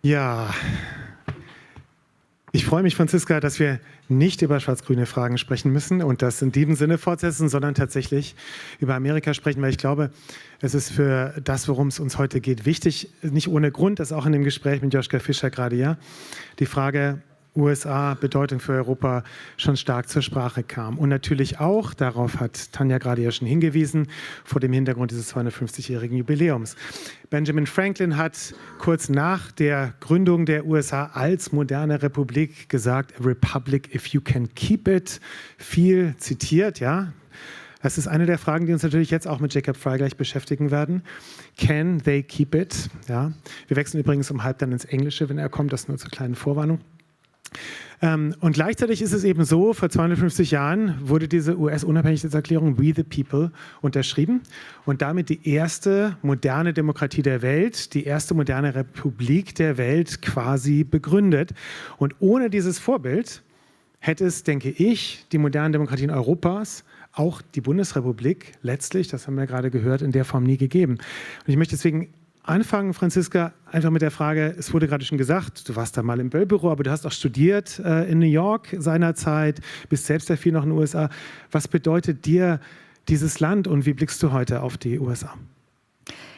Ja, ich freue mich, Franziska, dass wir nicht über schwarz-grüne Fragen sprechen müssen und das in diesem Sinne fortsetzen, sondern tatsächlich über Amerika sprechen, weil ich glaube, es ist für das, worum es uns heute geht, wichtig, nicht ohne Grund, dass auch in dem Gespräch mit Joschka Fischer gerade ja die Frage USA, Bedeutung für Europa, schon stark zur Sprache kam. Und natürlich auch, darauf hat Tanja gerade ja schon hingewiesen, vor dem Hintergrund dieses 250-jährigen Jubiläums. Benjamin Franklin hat kurz nach der Gründung der USA als moderne Republik gesagt, a republic if you can keep it, viel zitiert, ja. Das ist eine der Fragen, die uns natürlich jetzt auch mit Jacob Frey gleich beschäftigen werden. Can they keep it? Ja. Wir wechseln übrigens um halb dann ins Englische, wenn er kommt, das nur zur kleinen Vorwarnung. Und gleichzeitig ist es eben so, vor 250 Jahren wurde diese US-Unabhängigkeitserklärung We the People unterschrieben und damit die erste moderne Demokratie der Welt, die erste moderne Republik der Welt quasi begründet. Und ohne dieses Vorbild hätte es, denke ich, die modernen Demokratien Europas, auch die Bundesrepublik letztlich, das haben wir gerade gehört, in der Form nie gegeben. Und ich möchte deswegen anfangen, Franziska, einfach mit der Frage, es wurde gerade schon gesagt, du warst da mal im Böll-Büro, aber du hast auch studiert in New York seinerzeit, bist selbst sehr viel noch in den USA. Was bedeutet dir dieses Land und wie blickst du heute auf die USA?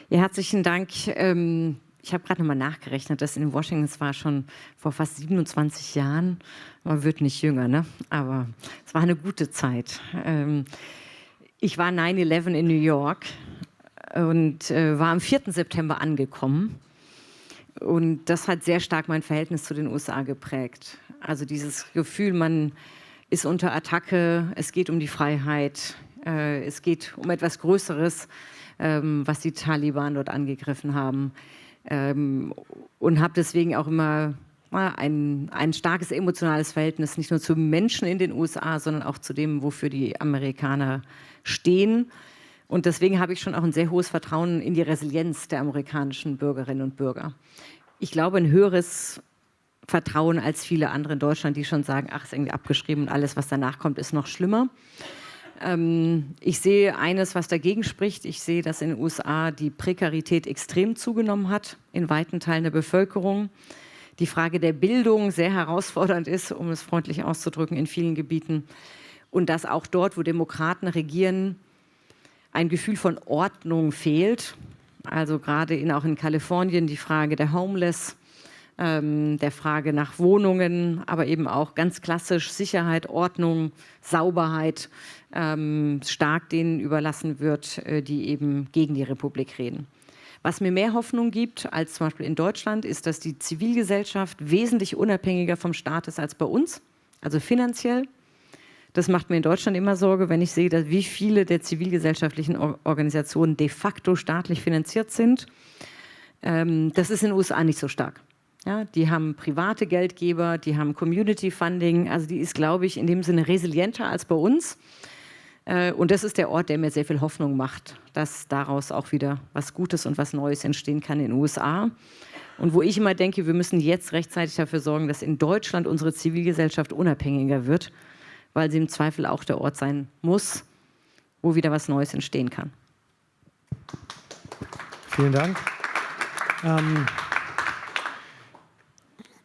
Ja, herzlichen Dank. Ich habe gerade nochmal nachgerechnet, das in Washington, es war schon vor fast 27 Jahren. Man wird nicht jünger, ne? Aber es war eine gute Zeit. Ich war 9/11 in New York und war am 4. September angekommen. Und das hat sehr stark mein Verhältnis zu den USA geprägt. Also dieses Gefühl, man ist unter Attacke, es geht um die Freiheit, es geht um etwas Größeres, was die Taliban dort angegriffen haben. Und habe deswegen auch immer ein starkes emotionales Verhältnis, nicht nur zu Menschen in den USA, sondern auch zu dem, wofür die Amerikaner stehen. Und deswegen habe ich schon auch ein sehr hohes Vertrauen in die Resilienz der amerikanischen Bürgerinnen und Bürger. Ich glaube, ein höheres Vertrauen als viele andere in Deutschland, die schon sagen, ach, ist irgendwie abgeschrieben und alles, was danach kommt, ist noch schlimmer. Ich sehe eines, was dagegen spricht. Ich sehe, dass in den USA die Prekarität extrem zugenommen hat, in weiten Teilen der Bevölkerung. Die Frage der Bildung sehr herausfordernd ist, um es freundlich auszudrücken, in vielen Gebieten. Und dass auch dort, wo Demokraten regieren, ein Gefühl von Ordnung fehlt. Also gerade auch in Kalifornien die Frage der Homeless, der Frage nach Wohnungen, aber eben auch ganz klassisch Sicherheit, Ordnung, Sauberheit, stark denen überlassen wird, die eben gegen die Republik reden. Was mir mehr Hoffnung gibt als zum Beispiel in Deutschland, ist, dass die Zivilgesellschaft wesentlich unabhängiger vom Staat ist als bei uns, also finanziell. Das macht mir in Deutschland immer Sorge, wenn ich sehe, dass wie viele der zivilgesellschaftlichen Organisationen de facto staatlich finanziert sind. Das ist in den USA nicht so stark. Ja, die haben private Geldgeber, die haben Community Funding, also die ist, glaube ich, in dem Sinne resilienter als bei uns. Und das ist der Ort, der mir sehr viel Hoffnung macht, dass daraus auch wieder was Gutes und was Neues entstehen kann in den USA. Und wo ich immer denke, wir müssen jetzt rechtzeitig dafür sorgen, dass in Deutschland unsere Zivilgesellschaft unabhängiger wird, weil sie im Zweifel auch der Ort sein muss, wo wieder was Neues entstehen kann. Vielen Dank.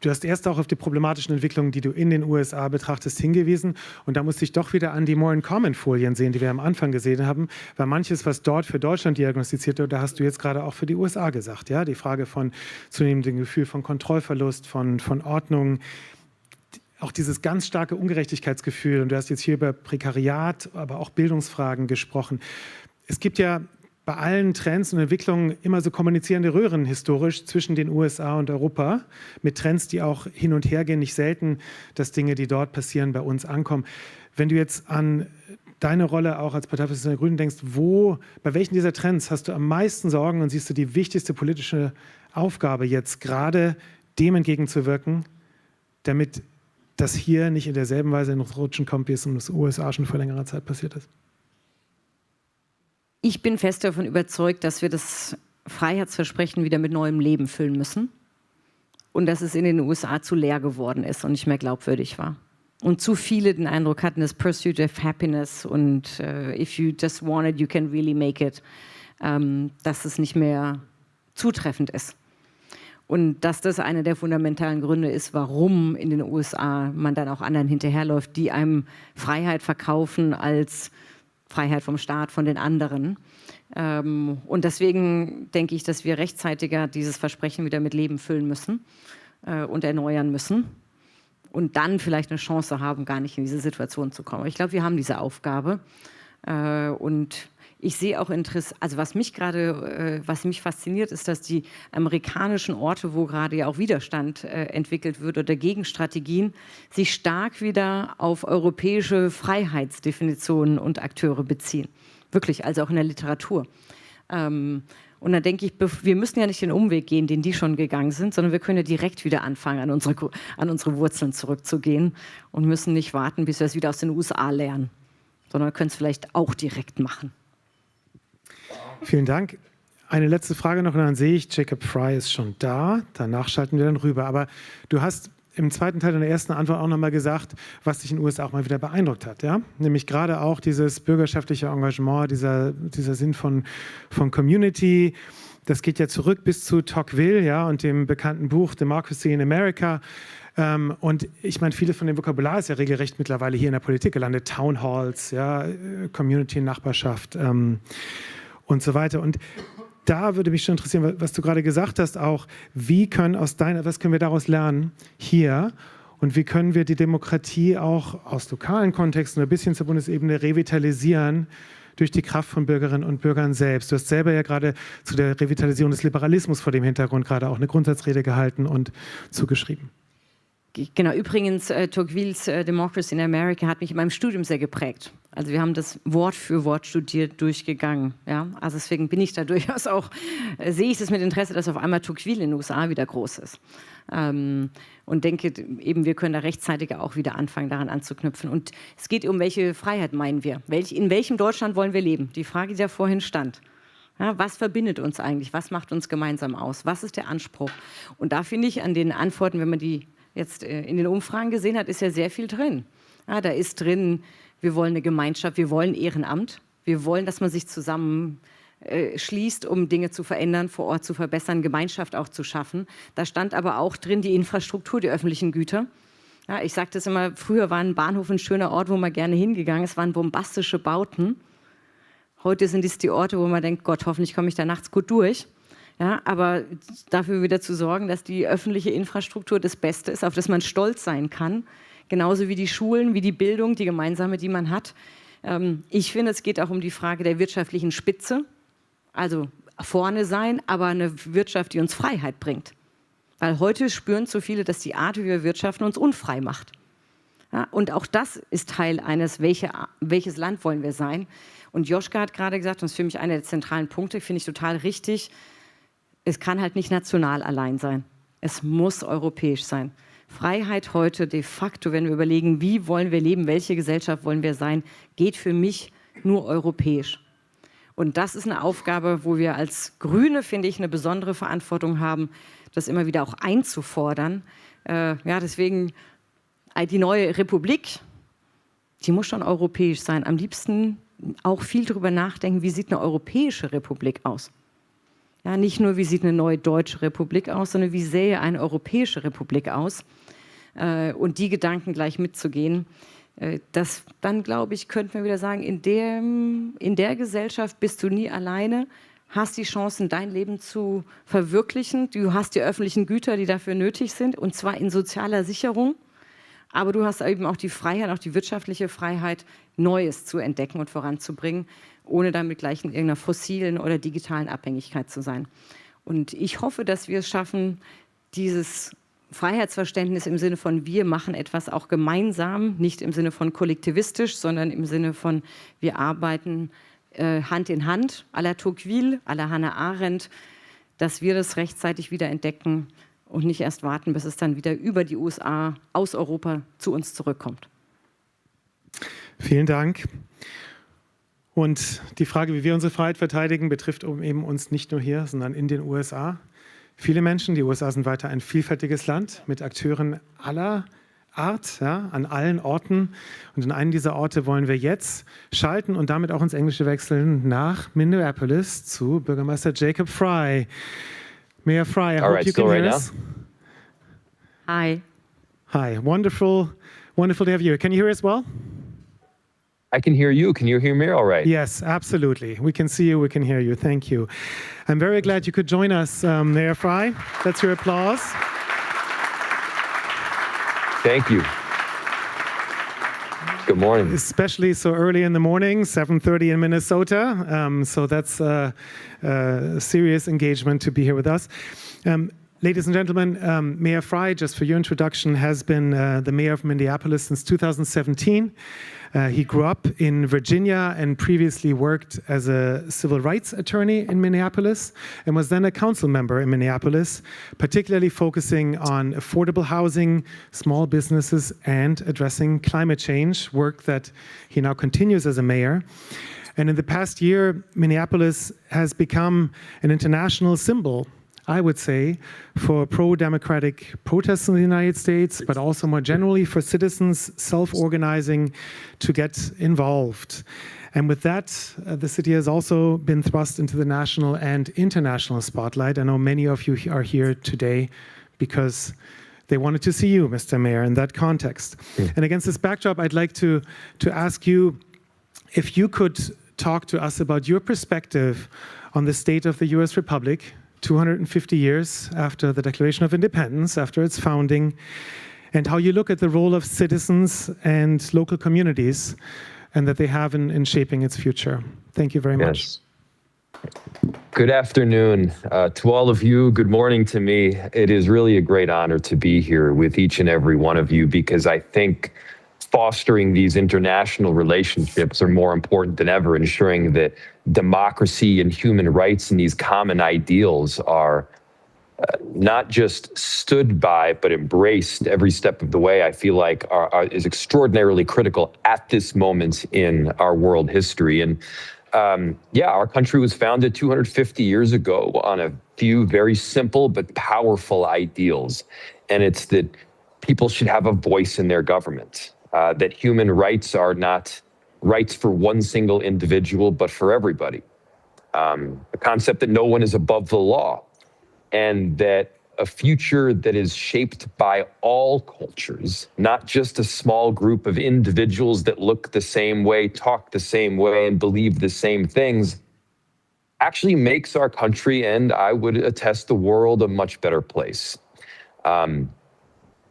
Du hast erst auch auf die problematischen Entwicklungen, die du in den USA betrachtest, hingewiesen. Und da musste ich doch wieder an die More in Common Folien sehen, die wir am Anfang gesehen haben. Weil manches, was dort für Deutschland diagnostiziert wird, da hast du jetzt gerade auch für die USA gesagt. Ja? Die Frage von zunehmendem Gefühl von Kontrollverlust, von Ordnung, auch dieses ganz starke Ungerechtigkeitsgefühl. Und du hast jetzt hier über Prekariat, aber auch Bildungsfragen gesprochen. Es gibt ja bei allen Trends und Entwicklungen immer so kommunizierende Röhren historisch zwischen den USA und Europa, mit Trends, die auch hin und her gehen, nicht selten, dass Dinge, die dort passieren, bei uns ankommen. Wenn du jetzt an deine Rolle auch als Parteivorsitzender der Grünen denkst, bei welchen dieser Trends hast du am meisten Sorgen und siehst du die wichtigste politische Aufgabe jetzt gerade, dem entgegenzuwirken, damit das hier nicht in derselben Weise in das Rutschen kommt, wie es in den USA schon vor längerer Zeit passiert ist? Ich bin fest davon überzeugt, dass wir das Freiheitsversprechen wieder mit neuem Leben füllen müssen und dass es in den USA zu leer geworden ist und nicht mehr glaubwürdig war. Und zu viele den Eindruck hatten, das Pursuit of Happiness und if you just want it, you can really make it, dass es nicht mehr zutreffend ist. Und dass das einer der fundamentalen Gründe ist, warum in den USA man dann auch anderen hinterherläuft, die einem Freiheit verkaufen als Freiheit vom Staat, von den anderen. Und deswegen denke ich, dass wir rechtzeitiger dieses Versprechen wieder mit Leben füllen müssen und erneuern müssen. Und dann vielleicht eine Chance haben, gar nicht in diese Situation zu kommen. Aber ich glaube, wir haben diese Aufgabe. Und ich sehe auch Interesse, also was mich fasziniert, ist, dass die amerikanischen Orte, wo gerade ja auch Widerstand entwickelt wird oder Gegenstrategien, sich stark wieder auf europäische Freiheitsdefinitionen und Akteure beziehen. Wirklich, also auch in der Literatur. Und dann denke ich, wir müssen ja nicht den Umweg gehen, den die schon gegangen sind, sondern wir können ja direkt wieder anfangen, an unsere Wurzeln zurückzugehen und müssen nicht warten, bis wir es wieder aus den USA lernen, sondern können es vielleicht auch direkt machen. Vielen Dank. Eine letzte Frage noch und dann sehe ich, Jacob Frey ist schon da. Danach schalten wir dann rüber. Aber du hast im zweiten Teil deiner ersten Antwort auch nochmal gesagt, was dich in den USA auch mal wieder beeindruckt hat. Ja? Nämlich gerade auch dieses bürgerschaftliche Engagement, dieser Sinn von Community. Das geht ja zurück bis zu Tocqueville, ja, und dem bekannten Buch Democracy in America. Und ich meine, vieles von dem Vokabular ist ja regelrecht mittlerweile hier in der Politik gelandet. Town Halls, ja, Community, Nachbarschaft und so weiter. Und da würde mich schon interessieren, was du gerade gesagt hast, auch, was können wir daraus lernen hier und wie können wir die Demokratie auch aus lokalen Kontexten oder bis hin zur Bundesebene revitalisieren durch die Kraft von Bürgerinnen und Bürgern selbst. Du hast selber ja gerade zu der Revitalisierung des Liberalismus vor dem Hintergrund gerade auch eine Grundsatzrede gehalten und zugeschrieben. Genau, übrigens, Tocquevilles Democracy in America hat mich in meinem Studium sehr geprägt. Also wir haben das Wort für Wort studiert, durchgegangen. Ja? Also deswegen bin ich da durchaus auch, sehe ich das mit Interesse, dass auf einmal Tocqueville in den USA wieder groß ist. Und denke eben, wir können da rechtzeitig auch wieder anfangen, daran anzuknüpfen. Und es geht um, welche Freiheit meinen wir? In welchem Deutschland wollen wir leben? Die Frage, die da vorhin stand. Ja, was verbindet uns eigentlich? Was macht uns gemeinsam aus? Was ist der Anspruch? Und da finde ich an den Antworten, wenn man die jetzt in den Umfragen gesehen hat, ist ja sehr viel drin. Ja, da ist drin, wir wollen eine Gemeinschaft, wir wollen Ehrenamt, wir wollen, dass man sich zusammenschließt, um Dinge zu verändern, vor Ort zu verbessern, Gemeinschaft auch zu schaffen. Da stand aber auch drin die Infrastruktur, die öffentlichen Güter. Ja, ich sage das immer, früher war ein Bahnhof ein schöner Ort, wo man gerne hingegangen ist, es waren bombastische Bauten. Heute sind es die Orte, wo man denkt, Gott, hoffentlich komme ich da nachts gut durch. Ja, aber dafür wieder zu sorgen, dass die öffentliche Infrastruktur das Beste ist, auf das man stolz sein kann, genauso wie die Schulen, wie die Bildung, die gemeinsame, die man hat. Ich finde, es geht auch um die Frage der wirtschaftlichen Spitze, also vorne sein, aber eine Wirtschaft, die uns Freiheit bringt. Weil heute spüren zu viele, dass die Art, wie wir wirtschaften, uns unfrei macht. Ja, und auch das ist Teil eines, welches Land wollen wir sein. Und Joschka hat gerade gesagt, und das ist für mich einer der zentralen Punkte, finde ich total richtig, es kann halt nicht national allein sein. Es muss europäisch sein. Freiheit heute de facto, wenn wir überlegen, wie wollen wir leben, welche Gesellschaft wollen wir sein, geht für mich nur europäisch. Und das ist eine Aufgabe, wo wir als Grüne, finde ich, eine besondere Verantwortung haben, das immer wieder auch einzufordern. Ja, deswegen die neue Republik, die muss schon europäisch sein. Am liebsten auch viel darüber nachdenken, wie sieht eine europäische Republik aus. Ja, nicht nur, wie sieht eine neue deutsche Republik aus, sondern wie sähe eine europäische Republik aus? Und die Gedanken gleich mitzugehen. Dann, glaube ich, könnten wir wieder sagen, in der Gesellschaft bist du nie alleine, hast die Chancen, dein Leben zu verwirklichen. Du hast die öffentlichen Güter, die dafür nötig sind, und zwar in sozialer Sicherung. Aber du hast eben auch die Freiheit, auch die wirtschaftliche Freiheit, Neues zu entdecken und voranzubringen, ohne damit gleich in irgendeiner fossilen oder digitalen Abhängigkeit zu sein. Und ich hoffe, dass wir es schaffen, dieses Freiheitsverständnis im Sinne von wir machen etwas auch gemeinsam, nicht im Sinne von kollektivistisch, sondern im Sinne von wir arbeiten Hand in Hand, à la Tocqueville, à la Hannah Arendt, dass wir das rechtzeitig wieder entdecken und nicht erst warten, bis es dann wieder über die USA, aus Europa zu uns zurückkommt. Vielen Dank. Und die Frage, wie wir unsere Freiheit verteidigen, betrifft eben uns nicht nur hier, sondern in den USA. Viele Menschen, die USA sind weiter ein vielfältiges Land mit Akteuren aller Art, ja, an allen Orten. Und in einen dieser Orte wollen wir jetzt schalten und damit auch ins Englische wechseln nach Minneapolis zu Bürgermeister Jacob Frey. Mayor Frey, I All hope right, you can still hear right us. Hi. Hi, wonderful to have you. Can you hear us well? I can hear you. Can you hear me all right? Yes, absolutely. We can see you, we can hear you. Thank you. I'm very glad you could join us, Mayor Frey. That's your applause. Thank you. Good morning. Especially so early in the morning, 7:30 in Minnesota. So that's a serious engagement to be here with us. Ladies and gentlemen, Mayor Frey, just for your introduction, has been the mayor of Minneapolis since 2017. He grew up in Virginia and previously worked as a civil rights attorney in Minneapolis and was then a council member in Minneapolis, particularly focusing on affordable housing, small businesses, and addressing climate change, work that he now continues as a mayor. And in the past year, Minneapolis has become an international symbol, I would say, for pro-democratic protests in the United States, but also more generally for citizens self-organizing to get involved. And with that, the city has also been thrust into the national and international spotlight. I know many of you are here today because they wanted to see you, Mr. Mayor, in that context. And against this backdrop, I'd like to ask you if you could talk to us about your perspective on the state of the US Republic, 250 years after the Declaration of Independence, after its founding, and how you look at the role of citizens and local communities and that they have in shaping its future. Thank you very much. Good afternoon to all of you. Good morning to me. It is really a great honor to be here with each and every one of you because I think fostering these international relationships are more important than ever, ensuring that democracy and human rights and these common ideals are not just stood by, but embraced every step of the way, I feel like is extraordinarily critical at this moment in our world history. And our country was founded 250 years ago on a few very simple but powerful ideals. And it's that people should have a voice in their government. That human rights are not rights for one single individual, but for everybody. A concept that no one is above the law, and that a future that is shaped by all cultures, not just a small group of individuals that look the same way, talk the same way, and believe the same things, actually makes our country, and I would attest the world, a much better place.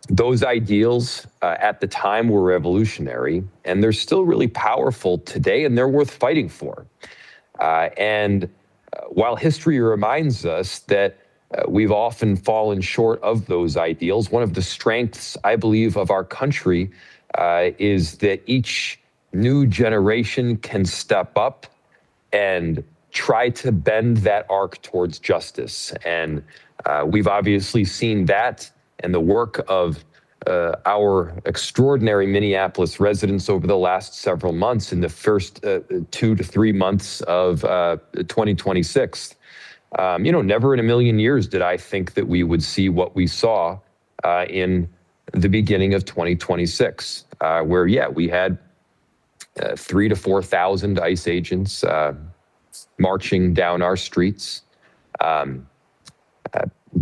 Those ideals at the time were revolutionary, and they're still really powerful today, and they're worth fighting for. While history reminds us that we've often fallen short of those ideals, one of the strengths, I believe, of our country is that each new generation can step up and try to bend that arc towards justice. And we've obviously seen that and the work of our extraordinary Minneapolis residents over the last several months, in the first 2 to 3 months of 2026. Never in a million years did I think that we would see what we saw in the beginning of 2026, where, we had 3,000 to 4,000 ICE agents marching down our streets,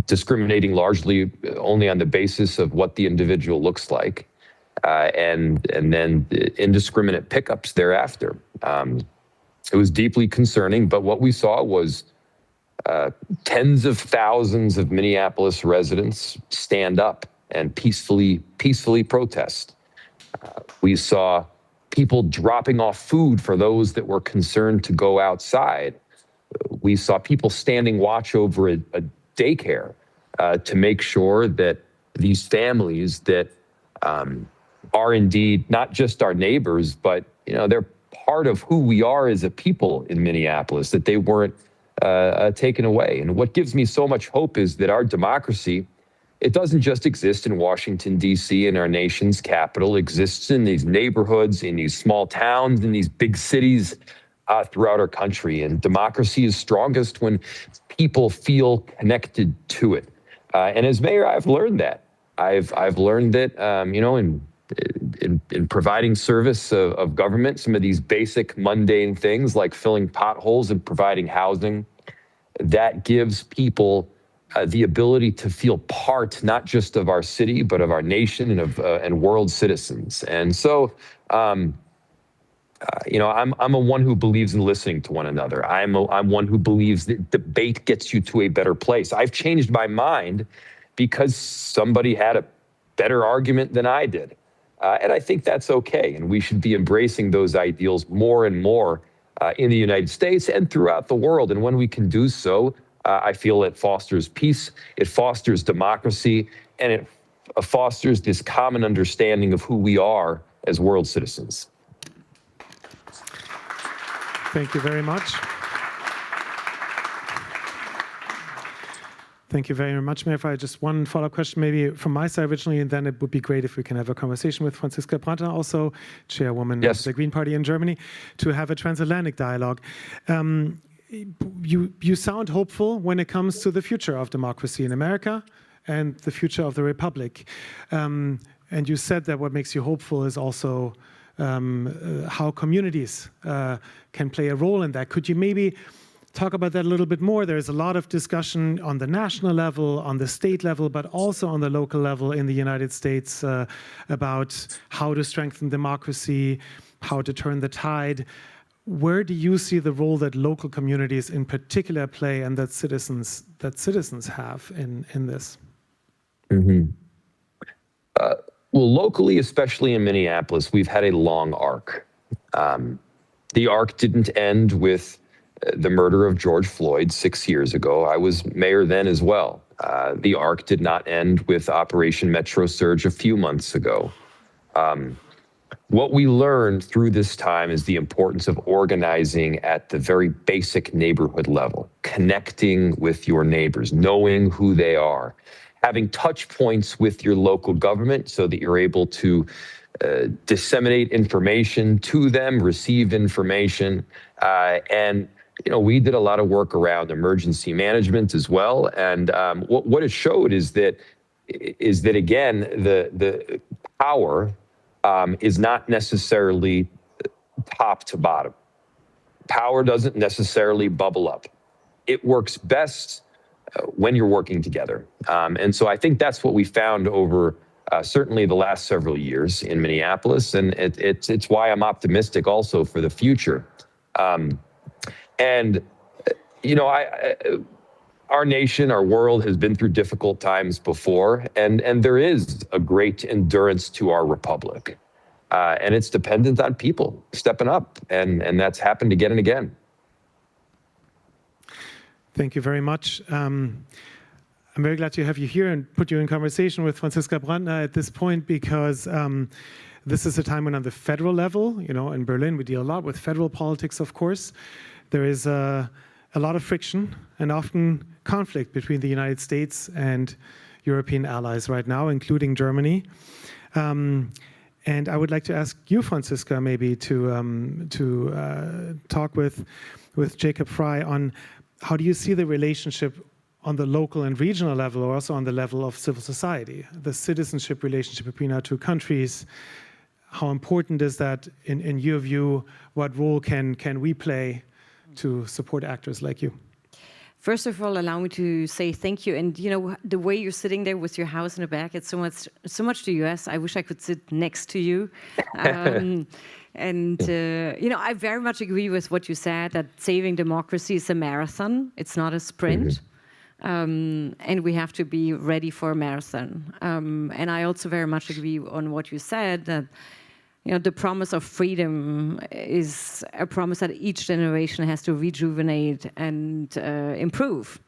discriminating largely only on the basis of what the individual looks like, and then indiscriminate pickups thereafter. It was deeply concerning, but what we saw was tens of thousands of Minneapolis residents stand up and peacefully protest. We saw people dropping off food for those that were concerned to go outside. We saw people standing watch over a daycare to make sure that these families that are indeed not just our neighbors, but they're part of who we are as a people in Minneapolis, that they weren't taken away. And what gives me so much hope is that our democracy, it doesn't just exist in Washington, D.C., in our nation's capital. It exists in these neighborhoods, in these small towns, in these big cities throughout our country. And democracy is strongest when people feel connected to it. And as mayor, I've learned that. I've learned that, in providing service of government, some of these basic mundane things like filling potholes and providing housing, that gives people the ability to feel part not just of our city, but of our nation and world citizens. And so, I'm a one who believes in listening to one another. I'm one who believes that debate gets you to a better place. I've changed my mind because somebody had a better argument than I did. And I think that's okay. And we should be embracing those ideals more and more in the United States and throughout the world. And when we can do so, I feel it fosters peace, it fosters democracy, and it fosters this common understanding of who we are as world citizens. Thank you very much. Thank you very much, Mayor Frey. Just one follow-up question maybe from my side originally, and then it would be great if we can have a conversation with Franziska Brantner, also chairwoman of the Green Party in Germany, to have a transatlantic dialogue. You sound hopeful when it comes to the future of democracy in America and the future of the Republic. And you said that what makes you hopeful is also how communities can play a role in that. Could you maybe talk about that a little bit more? There's a lot of discussion on the national level, on the state level, but also on the local level in the United States about how to strengthen democracy, how to turn the tide. Where do you see the role that local communities in particular play and that citizens have in this? Mm-hmm. Well, locally, especially in Minneapolis, we've had a long arc. The arc didn't end with the murder of George Floyd 6 years ago. I was mayor then as well. The arc did not end with Operation Metro Surge a few months ago. What we learned through this time is the importance of organizing at the very basic neighborhood level, connecting with your neighbors, knowing who they are, having touch points with your local government so that you're able to disseminate information to them, receive information, and we did a lot of work around emergency management as well. And what it showed is that again, the power is not necessarily top to bottom. Power doesn't necessarily bubble up. It works best when you're working together. And so I think that's what we found over certainly the last several years in Minneapolis. And it's why I'm optimistic also for the future. Our nation, our world has been through difficult times before, and there is a great endurance to our republic. And it's dependent on people stepping up, and that's happened again and again. Thank you very much. I'm very glad to have you here and put you in conversation with Franziska Brantner at this point, because this is a time when on the federal level, in Berlin, we deal a lot with federal politics, of course. There is a lot of friction and often conflict between the United States and European allies right now, including Germany. And I would like to ask you, Franziska, maybe to talk with Jacob Frey on how do you see the relationship on the local and regional level, or also on the level of civil society, the citizenship relationship between our two countries. How important is that in your view? What role can we play to support actors like you? First of all, allow me to say thank you. And the way you're sitting there with your house in the back, it's so much to US. I wish I could sit next to you. I very much agree with what you said, that saving democracy is a marathon. It's not a sprint. Mm-hmm. And we have to be ready for a marathon. And I also very much agree on what you said, that the promise of freedom is a promise that each generation has to rejuvenate and improve.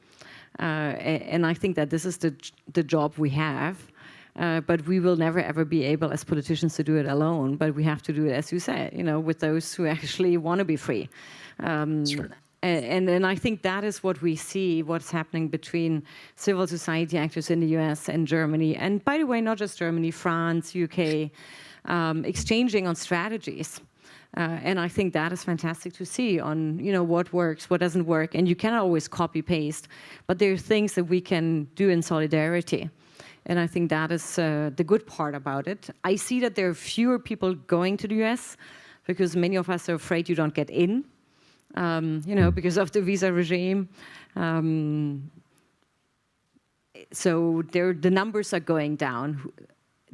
And I think that this is the job we have. But we will never, ever be able as politicians to do it alone. But we have to do it, as you said, with those who actually want to be free. Sure. And I think that is what we see, what's happening between civil society actors in the US and Germany. And by the way, not just Germany, France, UK, exchanging on strategies. And I think that is fantastic to see on, what works, what doesn't work. And you cannot always copy paste, but there are things that we can do in solidarity. And I think that is the good part about it. I see that there are fewer people going to the US because many of us are afraid you don't get in, because of the visa regime. So the numbers are going down.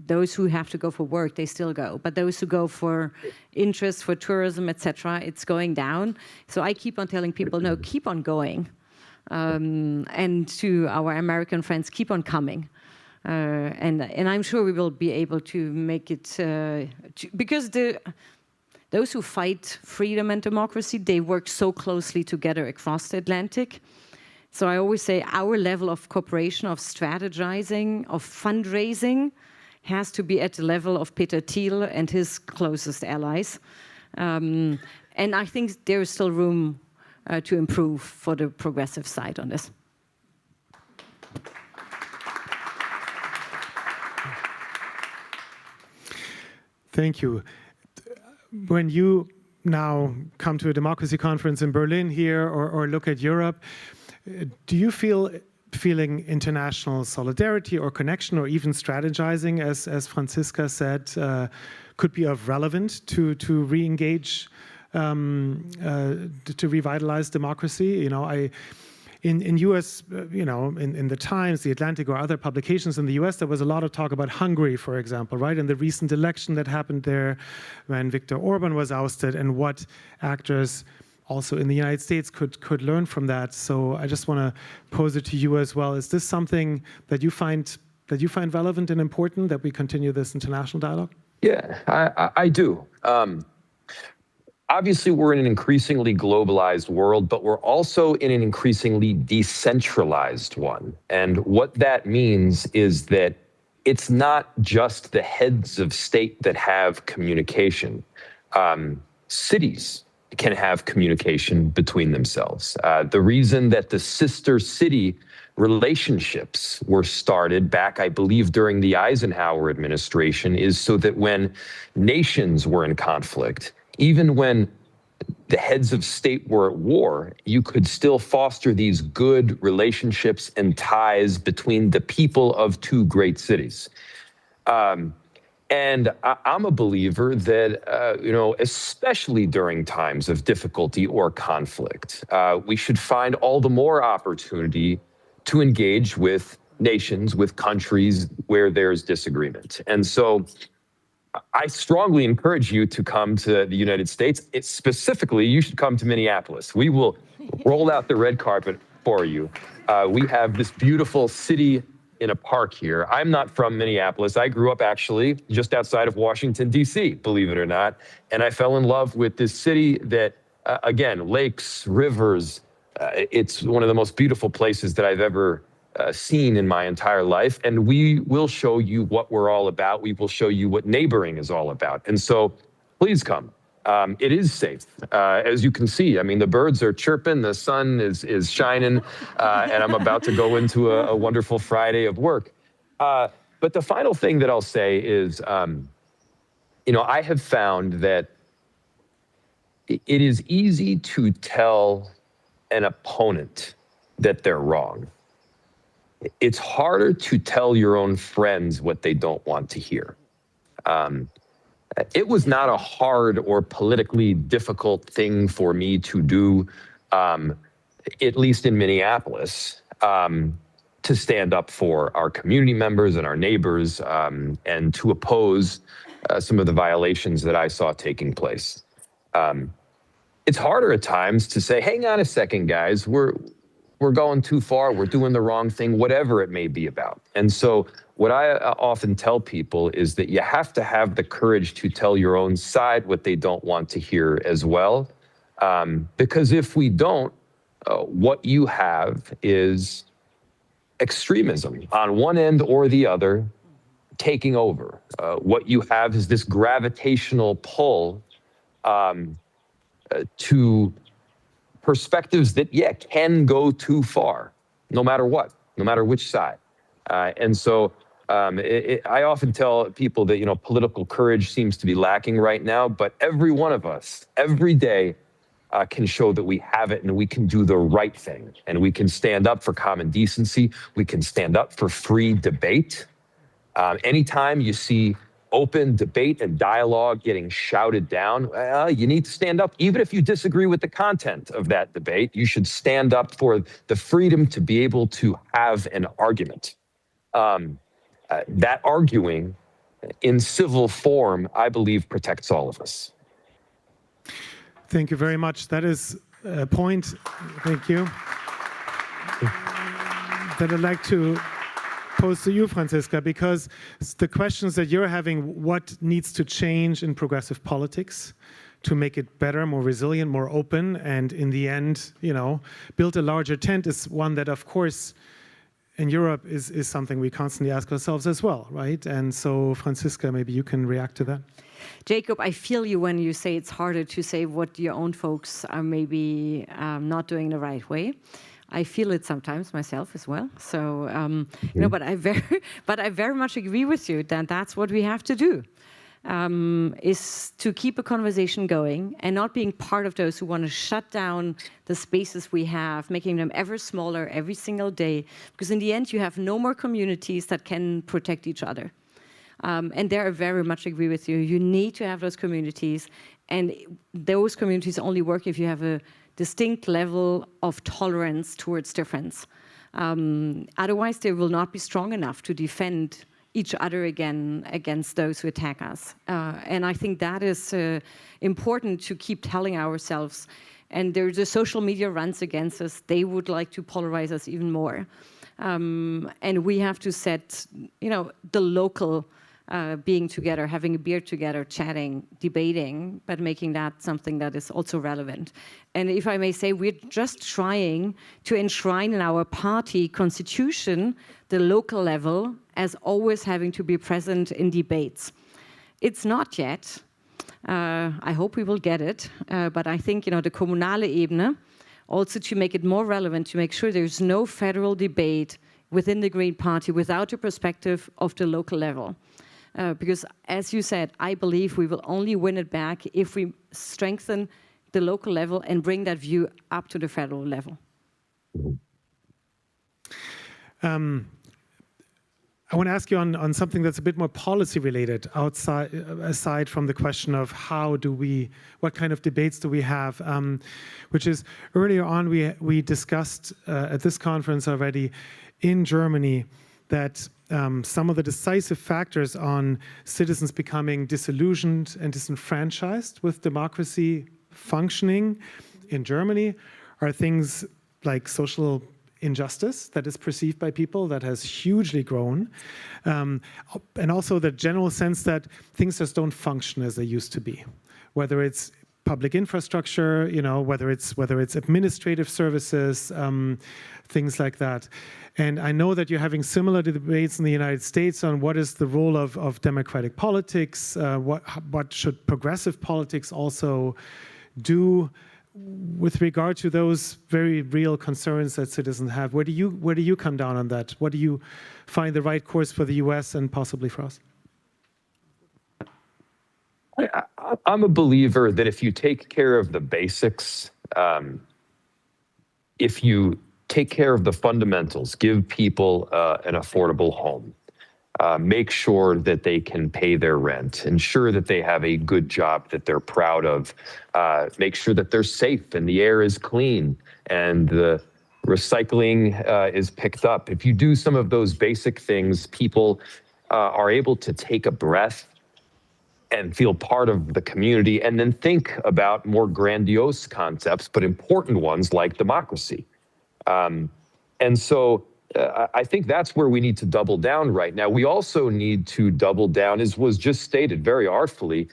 Those who have to go for work, they still go. But those who go for interest, for tourism, etc., it's going down. So I keep on telling people, no, keep on going. And to our American friends, keep on coming. And I'm sure we will be able to make it, because those who fight freedom and democracy, they work so closely together across the Atlantic. So I always say our level of cooperation, of strategizing, of fundraising, has to be at the level of Peter Thiel and his closest allies. And I think there is still room to improve for the progressive side on this. Thank you. When you now come to a democracy conference in Berlin here or look at Europe, do you feeling international solidarity or connection or even strategizing, as Franziska said, could be of relevant to re-engage, to revitalize democracy? You know, in US, you know, in the Times, the Atlantic, or other publications in the US, there was a lot of talk about Hungary, for example, right? And the recent election that happened there when Viktor Orban was ousted, and what actors also in the United States could learn from that. So I just want to pose it to you as well. Is this something that you find relevant and important, that we continue this international dialogue? Yeah, I do. Obviously, we're in an increasingly globalized world, but we're also in an increasingly decentralized one. And what that means is that it's not just the heads of state that have communication. Cities can have communication between themselves. The reason that the sister city relationships were started back, I believe, during the Eisenhower administration is so that when nations were in conflict, even when the heads of state were at war, you could still foster these good relationships and ties between the people of two great cities. And I'm a believer that, you know, especially during times of difficulty or conflict, we should find all the more opportunity to engage with nations, with countries where there's disagreement. And so I strongly encourage you to come to the United States. Specifically, you should come to Minneapolis. We will roll out the red carpet for you. We have this beautiful city in a park here. I'm not from Minneapolis. I grew up actually just outside of Washington, D.C., believe it or not. And I fell in love with this city that, again, lakes, rivers, it's one of the most beautiful places that I've ever seen in my entire life. And we will show you what we're all about. We will show you what neighboring is all about. And so please come. It is safe, as you can see. I mean, the birds are chirping, the sun is shining, and I'm about to go into a wonderful Friday of work. But the final thing that I'll say is, you know, I have found that it is easy to tell an opponent that they're wrong. It's harder to tell your own friends what they don't want to hear. It was not a hard or politically difficult thing for me to do, at least in Minneapolis, to stand up for our community members and our neighbors, and to oppose some of the violations that I saw taking place. It's harder at times to say, hang on a second, guys, we're going too far, we're doing the wrong thing, whatever it may be about. And so what I often tell people is that you have to have the courage to tell your own side what they don't want to hear as well. Because if we don't, what you have is extremism on one end or the other taking over. What you have is this gravitational pull to perspectives that, yeah, can go too far, no matter what, no matter which side. And so I often tell people that, you know, political courage seems to be lacking right now, but every one of us, every day, can show that we have it and we can do the right thing. And we can stand up for common decency. We can stand up for free debate. Anytime you see open debate and dialogue getting shouted down, well, you need to stand up. Even if you disagree with the content of that debate, you should stand up for the freedom to be able to have an argument. That arguing in civil form, I believe, protects all of us. Thank you very much. That is a point, thank you, that I'd like to pose to you, Franziska, because the questions that you're having, what needs to change in progressive politics to make it better, more resilient, more open, and in the end, build a larger tent, is one that, of course, in Europe is something we constantly ask ourselves as well, right? And so, Franziska, maybe you can react to that. Jacob, I feel you when you say it's harder to say what your own folks are maybe not doing the right way. I feel it sometimes myself as well. So, but I very much agree with you that that's what we have to do. Is to keep a conversation going and not being part of those who want to shut down the spaces we have, making them ever smaller every single day, because in the end you have no more communities that can protect each other. And there I very much agree with you. You need to have those communities, and those communities only work if you have a distinct level of tolerance towards difference. Otherwise they will not be strong enough to defend each other again against those who attack us. And I think that is important to keep telling ourselves. And there's a social media runs against us. They would like to polarize us even more. And we have to set, the local being together, having a beer together, chatting, debating, but making that something that is also relevant. And if I may say, we're just trying to enshrine in our party constitution the local level as always having to be present in debates. It's not yet. I hope we will get it. But I think, the kommunale Ebene, also to make it more relevant, to make sure there's no federal debate within the Green Party without a perspective of the local level. Because, as you said, I believe we will only win it back if we strengthen the local level and bring that view up to the federal level. I want to ask you on something that's a bit more policy related, aside from the question of what kind of debates do we have, which is earlier on we discussed at this conference already in Germany that some of the decisive factors on citizens becoming disillusioned and disenfranchised with democracy functioning in Germany are things like social injustice that is perceived by people that has hugely grown, and also the general sense that things just don't function as they used to be, whether it's public infrastructure, whether it's administrative services, things like that. And I know that you're having similar debates in the United States on what is the role of democratic politics, what should progressive politics also do with regard to those very real concerns that citizens have. Where do you come down on that? What do you find the right course for the US and possibly for us? I'm a believer that if you take care of the basics, if you take care of the fundamentals, give people an affordable home, make sure that they can pay their rent, ensure that they have a good job that they're proud of, make sure that they're safe and the air is clean and the recycling is picked up. If you do some of those basic things, people are able to take a breath and feel part of the community, and then think about more grandiose concepts, but important ones like democracy. And so I think that's where we need to double down right now. We also need to double down, as was just stated very artfully,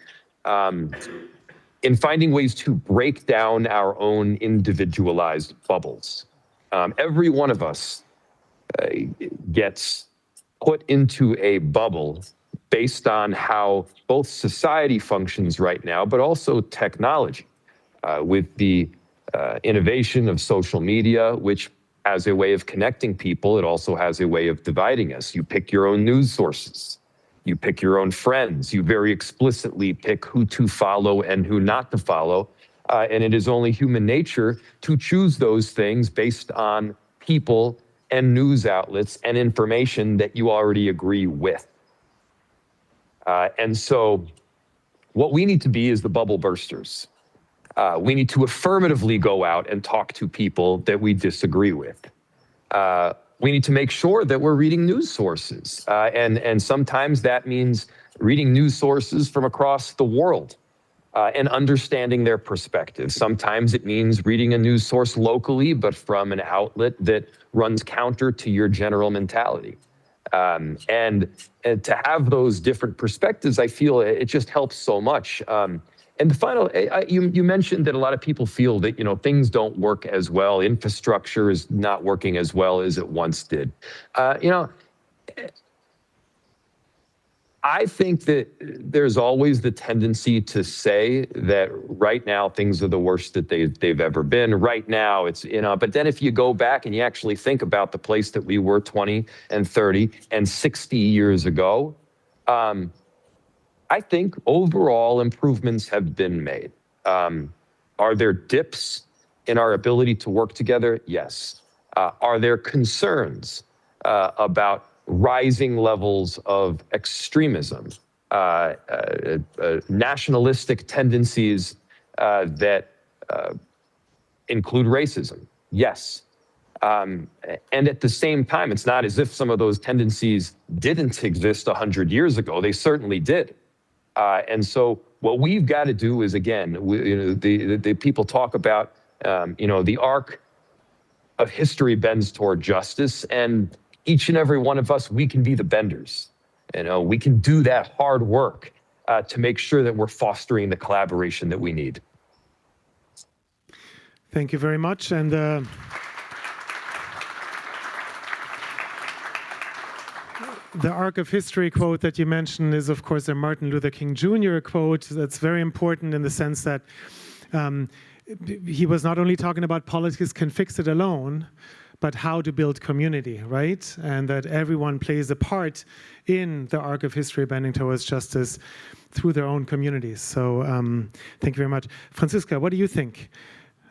in finding ways to break down our own individualized bubbles. Every one of us gets put into a bubble based on how both society functions right now, but also technology. With the innovation of social media, which has a way of connecting people, it also has a way of dividing us. You pick your own news sources. You pick your own friends. You very explicitly pick who to follow and who not to follow. And it is only human nature to choose those things based on people and news outlets and information that you already agree with. And so what we need to be is the bubble bursters. We need to affirmatively go out and talk to people that we disagree with. we need to make sure that we're reading news sources. And sometimes that means reading news sources from across the world and understanding their perspective. Sometimes it means reading a news source locally, but from an outlet that runs counter to your general mentality. And to have those different perspectives, I feel it just helps so much. And the final, you mentioned that a lot of people feel that, things don't work as well. Infrastructure is not working as well as it once did. I think that there's always the tendency to say that right now things are the worst that they've ever been. Right now it's, but then if you go back and you actually think about the place that we were 20 and 30 and 60 years ago, I think overall improvements have been made. Are there dips in our ability to work together? Yes. Are there concerns about rising levels of extremism, nationalistic tendencies that include racism? Yes. And at the same time, it's not as if some of those tendencies didn't exist 100 years ago. They certainly did. And so what we've got to do is, again, the people talk about, the arc of history bends toward justice, and each and every one of us, we can be the benders. We can do that hard work to make sure that we're fostering the collaboration that we need. Thank you very much. And the arc of history quote that you mentioned is, of course, a Martin Luther King Jr. quote that's very important in the sense that he was not only talking about politics can fix it alone, but how to build community, right? And that everyone plays a part in the arc of history bending towards justice through their own communities. So thank you very much. Franziska, what do you think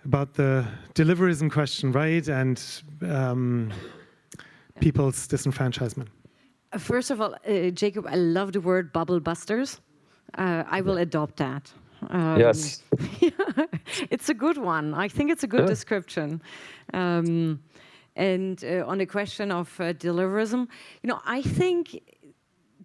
about the deliverism question, right? And people's disenfranchisement? First of all, Jacob, I love the word bubble busters. I will adopt that. Yes. It's a good one. I think it's a good description. And on the question of deliverism, I think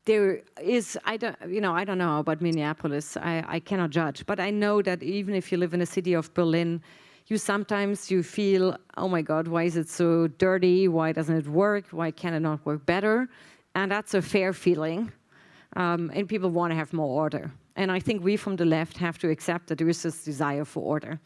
there is, I don't know about Minneapolis. I cannot judge, but I know that even if you live in the city of Berlin, you feel, oh my God, why is it so dirty? Why doesn't it work? Why can it not work better? And that's a fair feeling. And people want to have more order. And I think we from the left have to accept that there is this desire for order.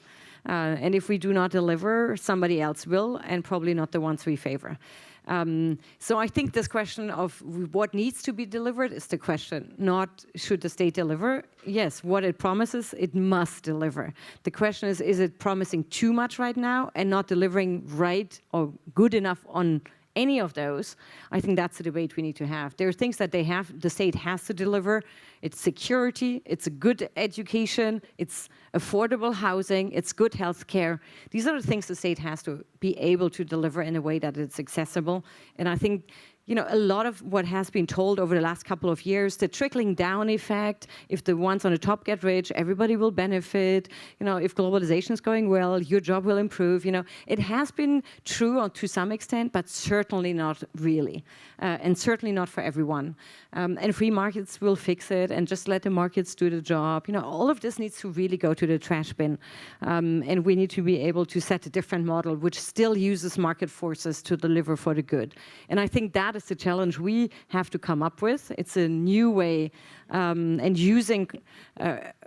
And if we do not deliver, somebody else will, and probably not the ones we favor. So I think this question of what needs to be delivered is the question, not should the state deliver? Yes, what it promises, it must deliver. The question is it promising too much right now and not delivering right or good enough on any of those? I think that's the debate we need to have. There are things that the state has to deliver. It's security, it's a good education, it's affordable housing, it's good health care. These are the things the state has to be able to deliver in a way that it's accessible. And I think a lot of what has been told over the last couple of years, the trickling down effect, if the ones on the top get rich, everybody will benefit. If globalization is going well, your job will improve. It has been true to some extent, but certainly not really, and certainly not for everyone. And free markets will fix it, and just let the markets do the job. All of this needs to really go to the trash bin, and we need to be able to set a different model, which still uses market forces to deliver for the good. And I think that is the challenge we have to come up with. It's a new way, and using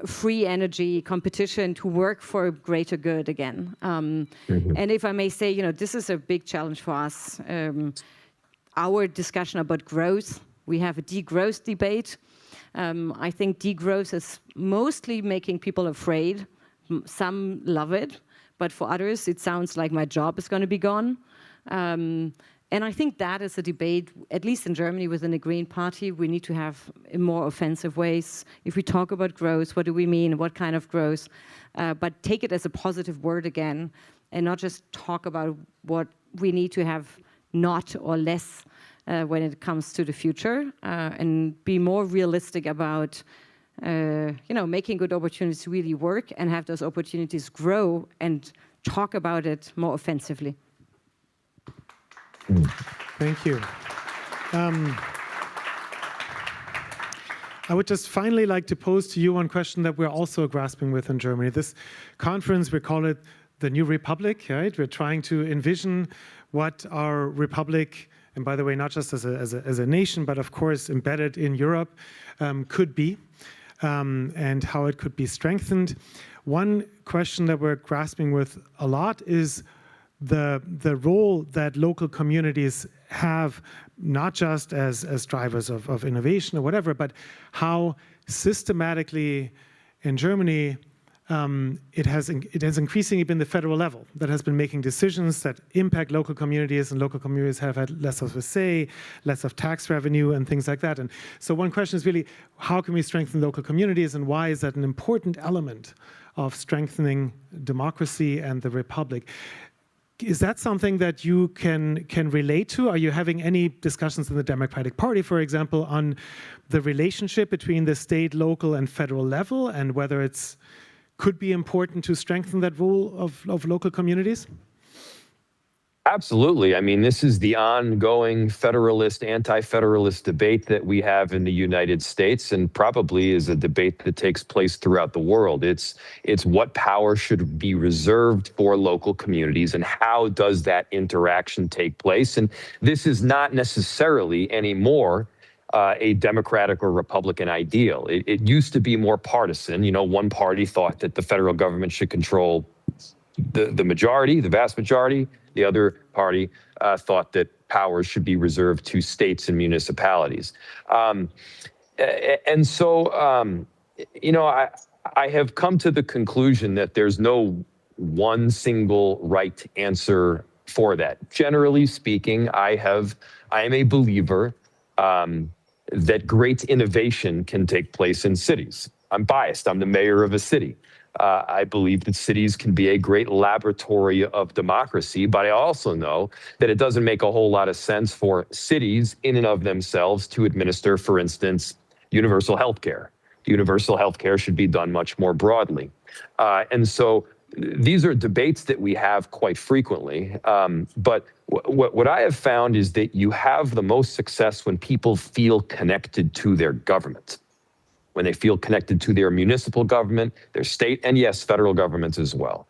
free energy competition to work for a greater good again. And if I may say, this is a big challenge for us. Our discussion about growth, we have a degrowth debate. I think degrowth is mostly making people afraid. Some love it, but for others, it sounds like my job is going to be gone. And I think that is a debate, at least in Germany within the Green Party, we need to have in more offensive ways. If we talk about growth, what do we mean? What kind of growth? But take it as a positive word again, and not just talk about what we need to have not or less when it comes to the future, and be more realistic about making good opportunities really work and have those opportunities grow and talk about it more offensively. Thank you. I would just finally like to pose to you one question that we're also grasping with in Germany. This conference, we call it the New Republic, right? We're trying to envision what our republic, and by the way, not just as a nation, but of course embedded in Europe, could be, and how it could be strengthened. One question that we're grasping with a lot is the role that local communities have, not just as drivers of innovation or whatever, but how systematically in Germany it has increasingly been the federal level that has been making decisions that impact local communities, and local communities have had less of a say, less of tax revenue and things like that. And so one question is really, how can we strengthen local communities, and why is that an important element of strengthening democracy and the republic? Is that something that you can relate to? Are you having any discussions in the Democratic Party, for example, on the relationship between the state, local, and federal level, and whether it's could be important to strengthen that role of local communities? Absolutely. I mean, this is the ongoing federalist, anti-federalist debate that we have in the United States, and probably is a debate that takes place throughout the world. It's what power should be reserved for local communities, and how does that interaction take place? And this is not necessarily anymore a Democratic or Republican ideal. It used to be more partisan. You know, one party thought that the federal government should control the majority, the vast majority. The other party thought that powers should be reserved to states and municipalities. And so, you know, I have come to the conclusion that there's no one single right answer for that. Generally speaking, I am a believer that great innovation can take place in cities. I'm biased. I'm the mayor of a city. I believe that cities can be a great laboratory of democracy, but I also know that it doesn't make a whole lot of sense for cities in and of themselves to administer, for instance, universal health care. Universal health care should be done much more broadly. And so these are debates that we have quite frequently. But what I have found is that you have the most success when people feel connected to their government, when they feel connected to their municipal government, their state, and yes, federal governments as well.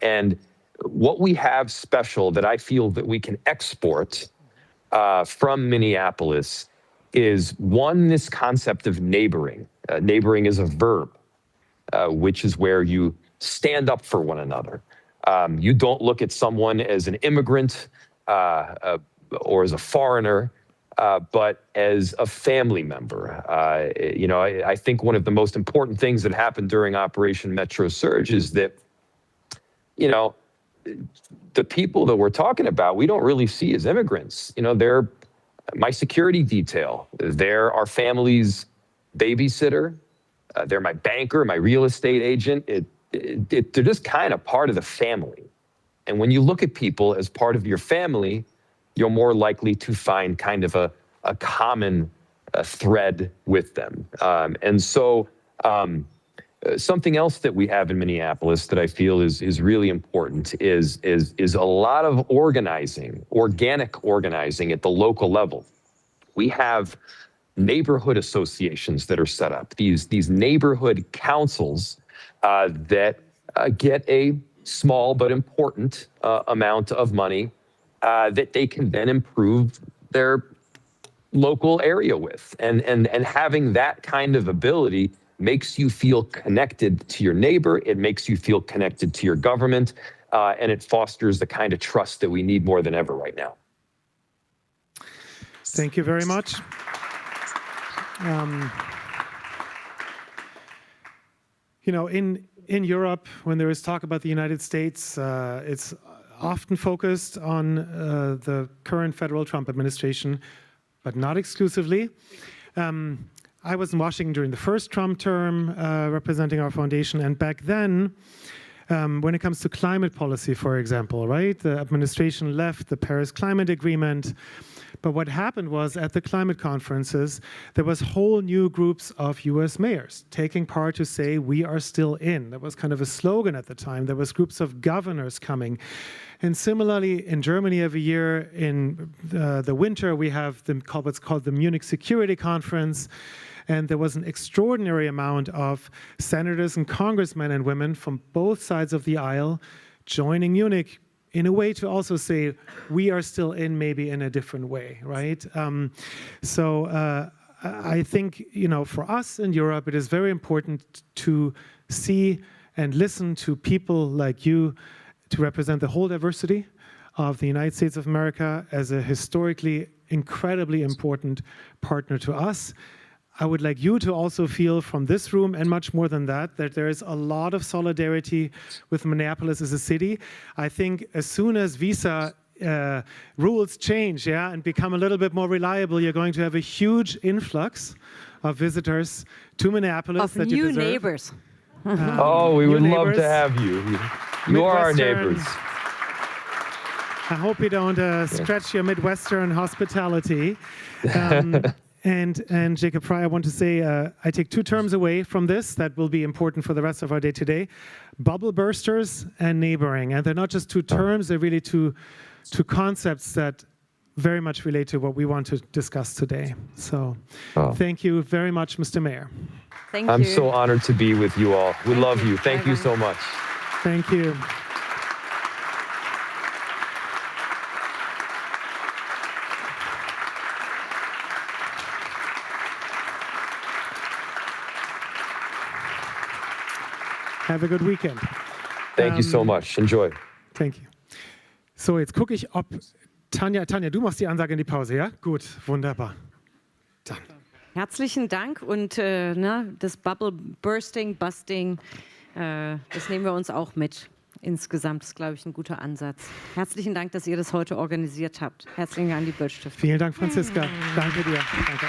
And what we have special that I feel that we can export from Minneapolis is, one, this concept of neighboring. Neighboring is a verb, which is where you stand up for one another. You don't look at someone as an immigrant or as a foreigner, but as a family member. You know, I think one of the most important things that happened during Operation Metro Surge is that, you know, the people that we're talking about, we don't really see as immigrants. You know, they're my security detail. They're our family's babysitter. They're my banker, my real estate agent. They're just kind of part of the family. And when you look at people as part of your family, you're more likely to find kind of a common thread with them. And so something else that we have in Minneapolis that I feel is really important is a lot of organizing, organic organizing at the local level. We have neighborhood associations that are set up, these neighborhood councils that get a small but important amount of money that they can then improve their local area with. And having that kind of ability makes you feel connected to your neighbor, it makes you feel connected to your government, and it fosters the kind of trust that we need more than ever right now. Thank you very much. You know, in Europe, when there is talk about the United States, it's often focused on the current federal Trump administration, but not exclusively. I was in Washington during the first Trump term, representing our foundation, and back then, when it comes to climate policy, for example, right? The administration left the Paris Climate Agreement. But what happened was at the climate conferences, there was whole new groups of US mayors taking part to say, we are still in. That was kind of a slogan at the time. There was groups of governors coming. And similarly, in Germany every year, in the winter, we have what's called the Munich Security Conference. And there was an extraordinary amount of senators and congressmen and women from both sides of the aisle joining Munich in a way to also say, we are still in, maybe in a different way, right? I think, for us in Europe, it is very important to see and listen to people like you to represent the whole diversity of the United States of America as a historically incredibly important partner to us. I would like you to also feel from this room, and much more than that there is a lot of solidarity with Minneapolis as a city. I think as soon as visa rules change, and become a little bit more reliable, you're going to have a huge influx of visitors to Minneapolis. Of that new neighbors. We would love to have you. You are our neighbors. I hope you don't stretch your Midwestern hospitality. And Jacob Frey, I want to say I take two terms away from this that will be important for the rest of our day today: bubble bursters and neighboring. And they're not just two terms, they're really two concepts that very much relate to what we want to discuss today. So thank you very much, Mr. Mayor. Thank you. I'm so honored to be with you all. We love you. Thank you so much. Thank you. Have a good weekend. Thank you so much. Enjoy. Thank you. So, jetzt gucke ich, ob Tanja, du machst die Ansage in die Pause, ja? Gut, wunderbar. Dann. Herzlichen Dank und das Bubble Busting, das nehmen wir uns auch mit. Insgesamt ist, glaube ich, ein guter Ansatz. Herzlichen Dank, dass ihr das heute organisiert habt. Herzlichen Dank an die Böll-Stiftung. Vielen Dank, Franziska. Danke dir. Danke.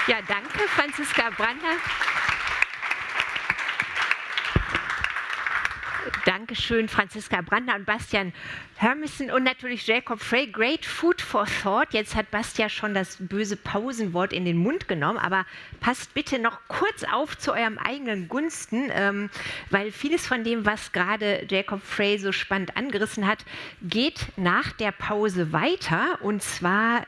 Ja, danke, Franziska Brantner. Dankeschön, Franziska Brantner und Bastian Hermisson und natürlich Jacob Frey. Great food for thought. Jetzt hat Bastian schon das böse Pausenwort in den Mund genommen, aber passt bitte noch kurz auf zu eurem eigenen Gunsten, weil vieles von dem, was gerade Jacob Frey so spannend angerissen hat, geht nach der Pause weiter. Und zwar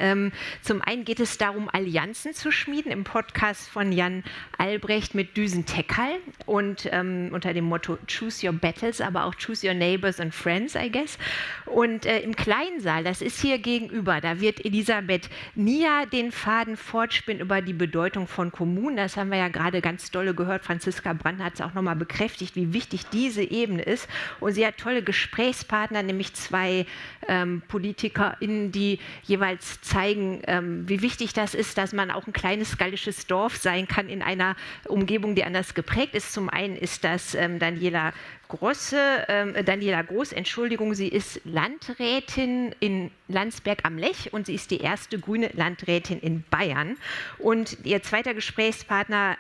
zum einen geht es darum, Allianzen zu schmieden im Podcast von Jan Albrecht mit Düsen Tekal und unter dem Motto Choose Your Battles, aber auch Choose Your Neighbors and Friends, I guess. Und im kleinen Saal, das ist hier gegenüber, da wird Elisabeth Nia den Faden fortspinnen über die Bedeutung von Kommunen. Das haben wir ja gerade ganz dolle gehört. Franziska Brantner hat es auch nochmal bekräftigt, wie wichtig diese Ebene ist. Und sie hat tolle Gesprächspartner, nämlich zwei PolitikerInnen, die jeweils zeigen, wie wichtig das ist, dass man auch ein kleines gallisches Dorf sein kann in einer Umgebung, die anders geprägt ist. Zum einen ist das Daniela Groß, sie ist Landrätin in Landsberg am Lech und sie ist die erste grüne Landrätin in Bayern. Und ihr zweiter Gesprächspartner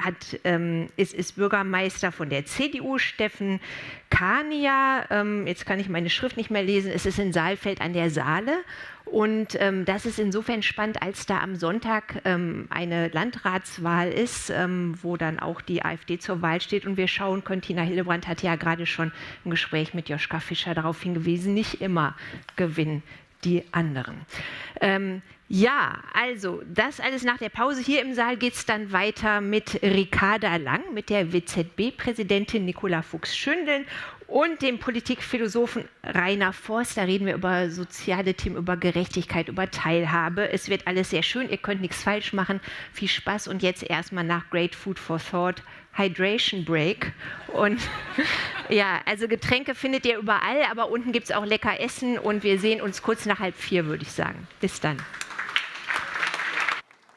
ist Bürgermeister von der CDU, Steffen Kania. Jetzt kann ich meine Schrift nicht mehr lesen. Es ist in Saalfeld an der Saale. Und das ist insofern spannend, als da am Sonntag eine Landratswahl ist, wo dann auch die AfD zur Wahl steht. Und wir schauen können, Tina Hillebrand hat ja gerade schon im Gespräch mit Joschka Fischer darauf hingewiesen, nicht immer gewinnen die anderen. Ja, also das alles nach der Pause. Hier im Saal geht es dann weiter mit Ricarda Lang, mit der WZB-Präsidentin Nicola Fuchs-Schöndeln und dem Politikphilosophen Rainer Forst. Da reden wir über soziale Themen, über Gerechtigkeit, über Teilhabe. Es wird alles sehr schön, ihr könnt nichts falsch machen. Viel Spaß und jetzt erstmal nach Great Food for Thought, Hydration Break. Und ja, also Getränke findet ihr überall, aber unten gibt es auch lecker Essen und wir sehen uns kurz nach 3:30, würde ich sagen. Bis dann.